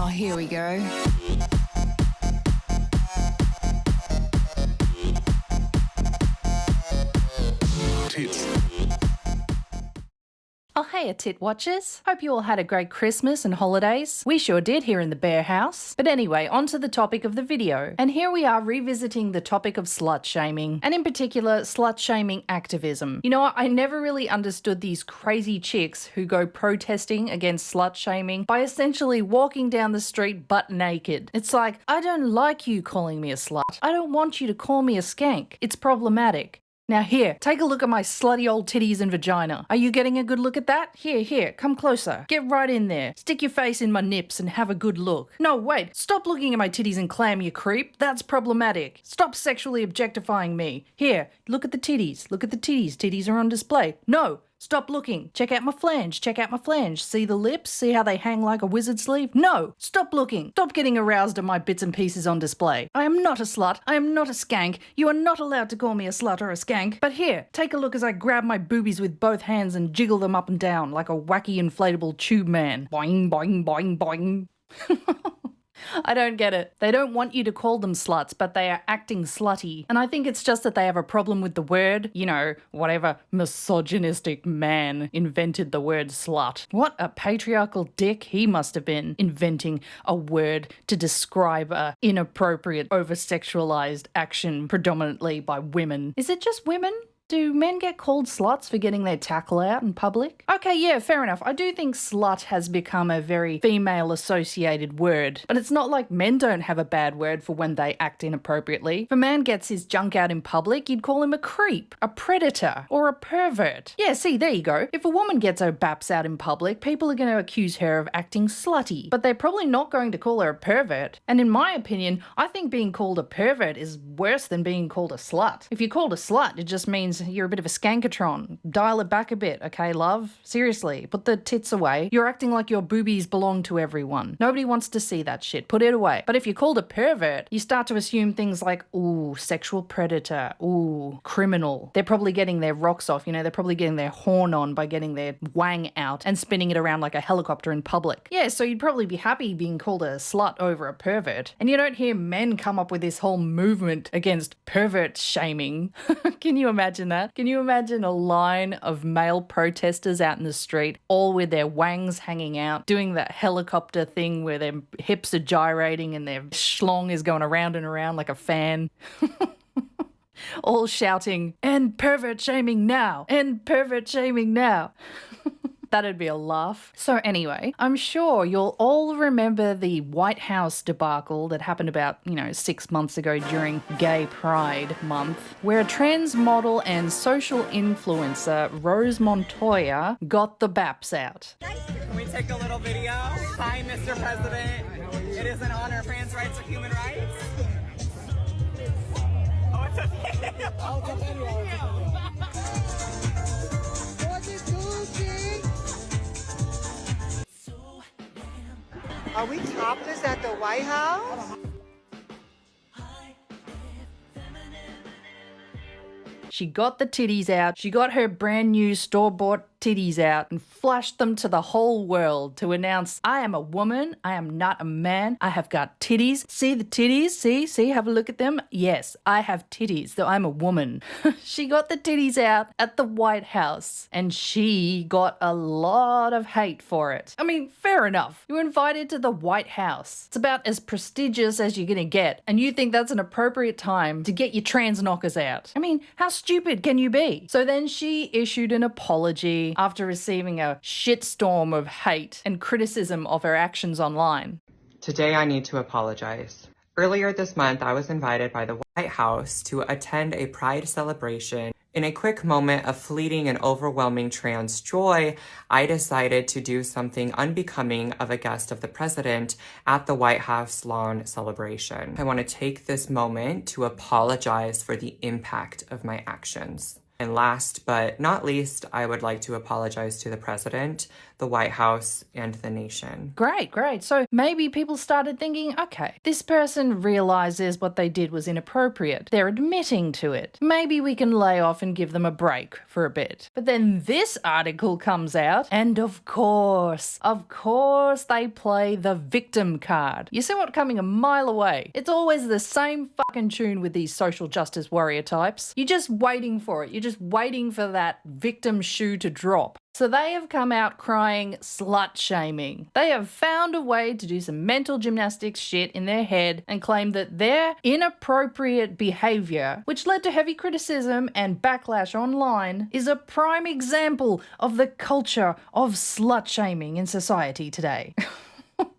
Oh, here we go. Tits. Oh hey, tit watchers. Hope you all had a great Christmas and holidays. We sure did here in the Bear House. But anyway, on to the topic of the video. And here we are revisiting the topic of slut shaming, and in particular, slut shaming activism. You know what? I never really understood these crazy chicks who go protesting against slut shaming by essentially walking down the street butt naked. It's like, I don't like you calling me a slut. I don't want you to call me a skank. It's problematic. Now here, take a look at my slutty old titties and vagina. Are you getting a good look at that? Here, come closer. Get right in there. Stick your face in my nips and have a good look. No, wait, stop looking at my titties and clam, you creep. That's problematic. Stop sexually objectifying me. Here, look at the titties. Look at the titties. Titties are on display. No! Stop looking. Check out my flange. Check out my flange. See the lips? See how they hang like a wizard sleeve? No! Stop looking. Stop getting aroused at my bits and pieces on display. I am not a slut. I am not a skank. You are not allowed to call me a slut or a skank. But here, take a look as I grab my boobies with both hands and jiggle them up and down like a wacky inflatable tube man. Boing, boing, boing, boing. I don't get it. They don't want you to call them sluts, but they are acting slutty. And I think it's just that they have a problem with the word. You know, whatever misogynistic man invented the word slut. What a patriarchal dick he must have been, inventing a word to describe a inappropriate, over-sexualized action predominantly by women. Is it just women? Do men get called sluts for getting their tackle out in public? Okay, yeah, fair enough. I do think slut has become a very female-associated word, but it's not like men don't have a bad word for when they act inappropriately. If a man gets his junk out in public, you'd call him a creep, a predator, or a pervert. Yeah, see, there you go. If a woman gets her baps out in public, people are going to accuse her of acting slutty, but they're probably not going to call her a pervert. And in my opinion, I think being called a pervert is worse than being called a slut. If you're called a slut, it just means you're a bit of a skankatron. Dial it back a bit, okay, love? Seriously, put the tits away. You're acting like your boobies belong to everyone. Nobody wants to see that shit. Put it away. But if you're called a pervert, you start to assume things like, ooh, sexual predator, ooh, criminal. They're probably getting their rocks off, you know, they're probably getting their horn on by getting their wang out and spinning it around like a helicopter in public. Yeah, so you'd probably be happy being called a slut over a pervert. And you don't hear men come up with this whole movement against pervert shaming. Can you imagine that? Can you imagine a line of male protesters out in the street, all with their wangs hanging out, doing that helicopter thing where their hips are gyrating and their schlong is going around and around like a fan? All shouting, "End pervert shaming now! End pervert shaming now!" That'd be a laugh. So anyway, I'm sure you'll all remember the Whitehouse debacle that happened about, 6 months ago during Gay Pride Month, where a trans model and social influencer, Rose Montoya, got the baps out. Can we take a little video? Hi, Mr. President. It is an honor. Trans rights are human rights. Oh, it's a video. Oh, it's a video. Are we topless at the White House? She got the titties out. She got her brand new store-bought titties out and flashed them to the whole world to announce, I am a woman, I am not a man, I have got titties. See the titties? See, have a look at them. Yes, I have titties, though I'm a woman. She got the titties out at the White House and she got a lot of hate for it. I mean, fair enough. You're invited to the White House. It's about as prestigious as you're gonna get, and you think that's an appropriate time to get your trans knockers out. I mean, how stupid can you be? So then she issued an apology after receiving a shitstorm of hate and criticism of her actions online. Today I need to apologize. Earlier this month, I was invited by the White House to attend a Pride celebration. In a quick moment of fleeting and overwhelming trans joy, I decided to do something unbecoming of a guest of the president at the White House lawn celebration. I want to take this moment to apologize for the impact of my actions. And last but not least, I would like to apologize to the president. The the White House, and the nation. Great, great. So maybe people started thinking, okay, this person realizes what they did was inappropriate. They're admitting to it. Maybe we can lay off and give them a break for a bit. But then this article comes out, and of course, they play the victim card. You see what coming a mile away? It's always the same fucking tune with these social justice warrior types. You're just waiting for it. You're just waiting for that victim shoe to drop. So they have come out crying slut shaming. They have found a way to do some mental gymnastics shit in their head and claim that their inappropriate behavior, which led to heavy criticism and backlash online, is a prime example of the culture of slut shaming in society today.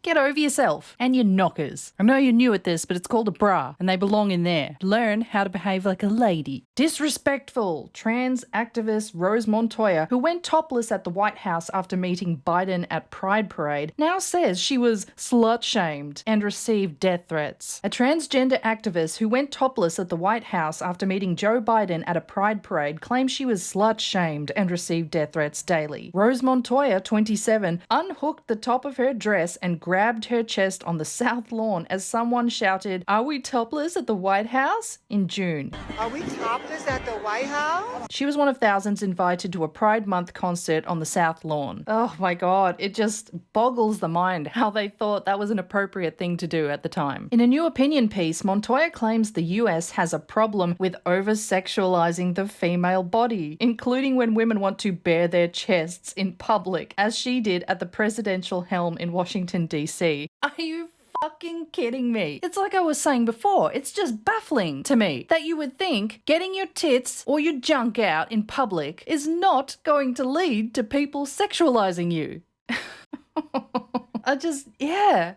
Get over yourself and your knockers. I know you're new at this, but it's called a bra and they belong in there. Learn how to behave like a lady. Disrespectful. Trans activist Rose Montoya, who went topless at the White House after meeting Biden at Pride Parade, now says she was slut-shamed and received death threats. A transgender activist who went topless at the White House after meeting Joe Biden at a Pride Parade claims she was slut-shamed and received death threats daily. Rose Montoya, 27, unhooked the top of her dress and grabbed her chest on the South Lawn as someone shouted, "Are we topless at the White House?" in June. Are we topless at the White House? She was one of thousands invited to a Pride Month concert on the South Lawn. Oh my god, it just boggles the mind how they thought that was an appropriate thing to do at the time. In a new opinion piece, Montoya claims the US has a problem with over-sexualizing the female body, including when women want to bare their chests in public, as she did at the presidential helm in Washington, D.C. Are you fucking kidding me? It's like I was saying before, it's just baffling to me that you would think getting your tits or your junk out in public is not going to lead to people sexualizing you. I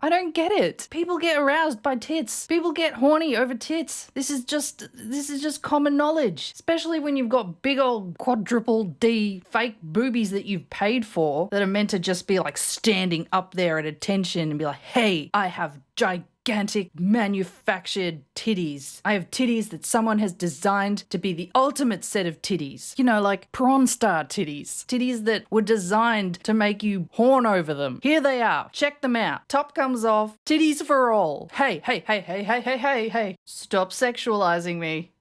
don't get it. People get aroused by tits. People get horny over tits. This is just common knowledge, especially when you've got big old quadruple D fake boobies that you've paid for that are meant to just be like standing up there at attention and be like, hey, I have gigantic manufactured titties. I have titties that someone has designed to be the ultimate set of titties. You know, like prawn star titties. Titties that were designed to make you horn over them. Here they are. Check them out. Top comes off. Titties for all. Hey. Stop sexualizing me.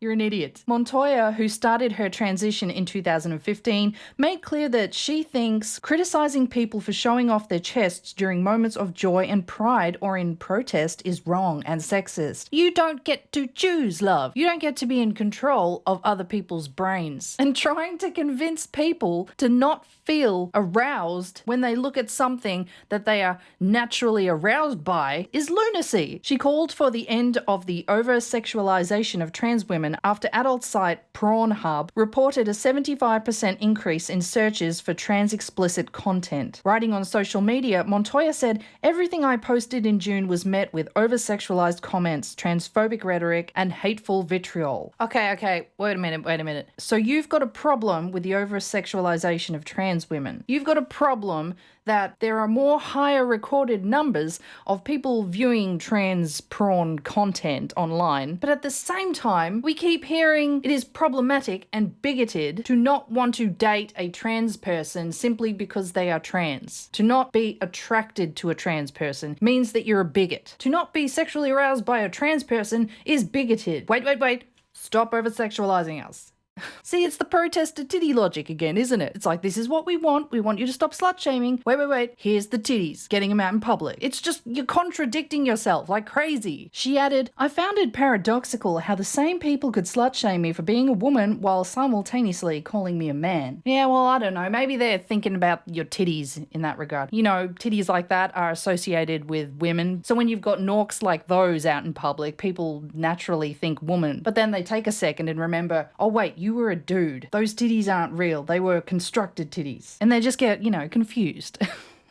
You're an idiot. Montoya, who started her transition in 2015, made clear that she thinks criticizing people for showing off their chests during moments of joy and pride or in protest is wrong and sexist. You don't get to choose, love. You don't get to be in control of other people's brains. And trying to convince people to not feel aroused when they look at something that they are naturally aroused by is lunacy. She called for the end of the over-sexualization of trans women after adult site Pornhub reported a 75% increase in searches for trans explicit content. Writing on social media, Montoya said, "Everything I posted in June was met with over-sexualized comments, transphobic rhetoric, and hateful vitriol." Okay, wait a minute. So you've got a problem with the over-sexualization of trans women. You've got a problem that there are more higher recorded numbers of people viewing trans porn content online, but at the same time, we keep hearing it is problematic and bigoted to not want to date a trans person simply because they are trans. To not be attracted to a trans person means that you're a bigot. To not be sexually aroused by a trans person is bigoted. Wait. Stop over-sexualizing us. See, it's the protester titty logic again, isn't it? It's like, this is what we want. We want you to stop slut-shaming. Wait. Here's the titties. Getting them out in public. It's just, you're contradicting yourself like crazy. She added, "I found it paradoxical how the same people could slut-shame me for being a woman while simultaneously calling me a man." Yeah, well, I don't know. Maybe they're thinking about your titties in that regard. You know, titties like that are associated with women. So when you've got norks like those out in public, people naturally think woman. But then they take a second and remember, oh wait, you were a dude. Those titties aren't real. They were constructed titties. And they just get, confused.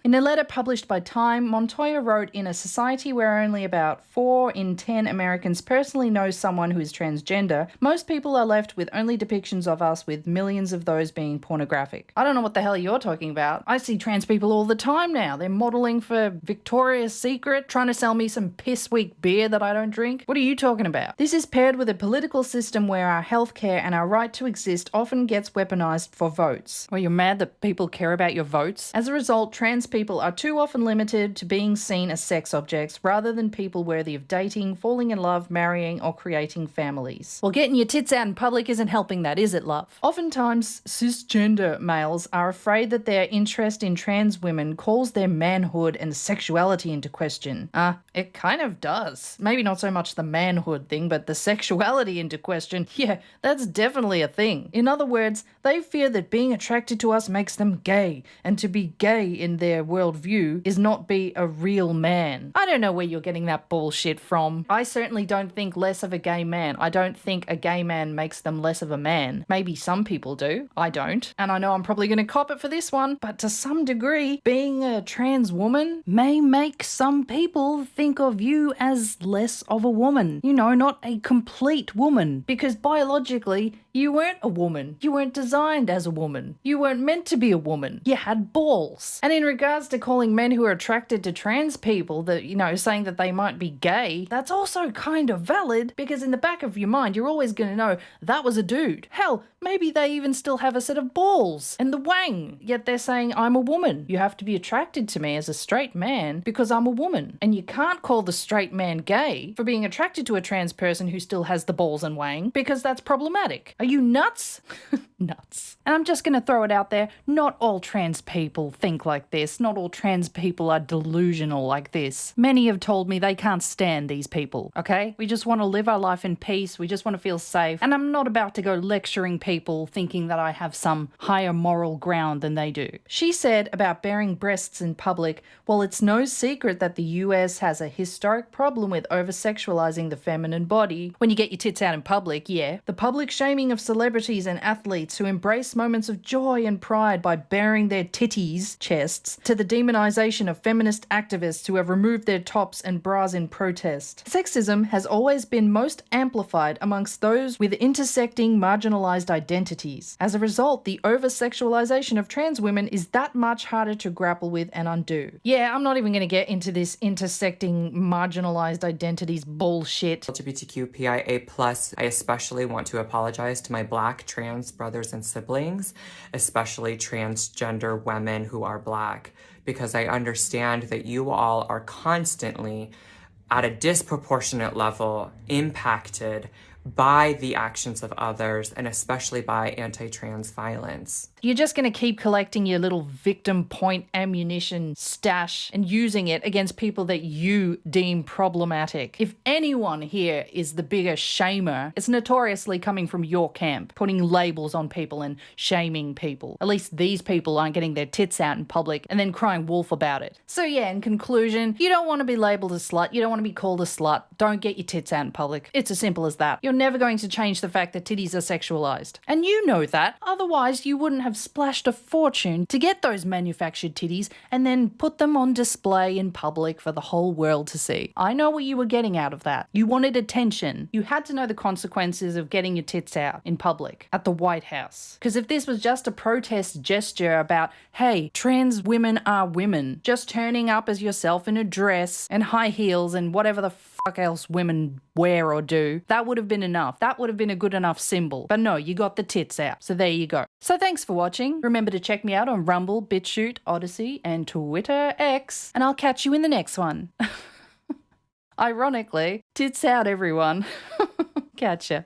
In a letter published by Time, Montoya wrote, "In a society where only about 4 in 10 Americans personally know someone who is transgender, most people are left with only depictions of us, with millions of those being pornographic." I don't know what the hell you're talking about. I see trans people all the time now. They're modeling for Victoria's Secret, trying to sell me some piss weak beer that I don't drink. What are you talking about? This is paired with a political system where our healthcare and our right to exist often gets weaponized for votes. Well, you're mad that people care about your votes? As a result, trans people are too often limited to being seen as sex objects rather than people worthy of dating, falling in love, marrying, or creating families. Well, getting your tits out in public isn't helping that, is it, love? Oftentimes, cisgender males are afraid that their interest in trans women calls their manhood and sexuality into question. It kind of does. Maybe not so much the manhood thing, but the sexuality into question. Yeah, that's definitely a thing. In other words, they fear that being attracted to us makes them gay, and to be gay in their worldview is not be a real man. I don't know where you're getting that bullshit from. I certainly don't think less of a gay man. I don't think a gay man makes them less of a man. Maybe some people do. I don't. And I know I'm probably going to cop it for this one, but to some degree, being a trans woman may make some people think of you as less of a woman. You know, not a complete woman. Because biologically, you weren't a woman. You weren't designed as a woman. You weren't meant to be a woman. You had balls. And in regards to calling men who are attracted to trans people that, you know, saying that they might be gay, that's also kind of valid, because in the back of your mind, you're always going to know that was a dude. Hell, maybe they even still have a set of balls and the wang, yet they're saying I'm a woman. You have to be attracted to me as a straight man because I'm a woman. And you can't call the straight man gay for being attracted to a trans person who still has the balls and wang, because that's problematic. Are you nuts? Nuts. And I'm just going to throw it out there, not all trans people think like this. Not all trans people are delusional like this. Many have told me they can't stand these people, okay? We just want to live our life in peace. We just want to feel safe. And I'm not about to go lecturing people thinking that I have some higher moral ground than they do. She said about bearing breasts in public, "Well, it's no secret that the US has a historic problem with over-sexualizing the feminine body." When you get your tits out in public, yeah. The public shaming of celebrities and athletes who embrace moments of joy and pride by baring their titties, chests, to the demonization of feminist activists who have removed their tops and bras in protest. Sexism has always been most amplified amongst those with intersecting marginalized identities. As a result, the over-sexualization of trans women is that much harder to grapple with and undo. Yeah, I'm not even going to get into this intersecting marginalized identities bullshit. LGBTQIA+, I especially want to apologize to my Black trans brothers and siblings, especially transgender women who are Black, because I understand that you all are constantly, at a disproportionate level, impacted by the actions of others, and especially by anti-trans violence. You're just going to keep collecting your little victim point ammunition stash and using it against people that you deem problematic. If anyone here is the biggest shamer, it's notoriously coming from your camp, putting labels on people and shaming people. At least these people aren't getting their tits out in public and then crying wolf about it. So yeah, in conclusion, you don't want to be labeled a slut. You don't want to be called a slut. Don't get your tits out in public. It's as simple as that. You're never going to change the fact that titties are sexualized. And you know that. Otherwise, you wouldn't have splashed a fortune to get those manufactured titties and then put them on display in public for the whole world to see. I know what you were getting out of that. You wanted attention. You had to know the consequences of getting your tits out in public at the White House. Because if this was just a protest gesture about, hey, trans women are women, just turning up as yourself in a dress and high heels and whatever the fuck else women wear or do, that would have been enough. That would have been a good enough symbol. But no, you got the tits out. So there you go. So thanks for watching. Remember to check me out on Rumble, BitChute, Odyssey, and Twitter X. And I'll catch you in the next one. Ironically, tits out, everyone. Catch ya.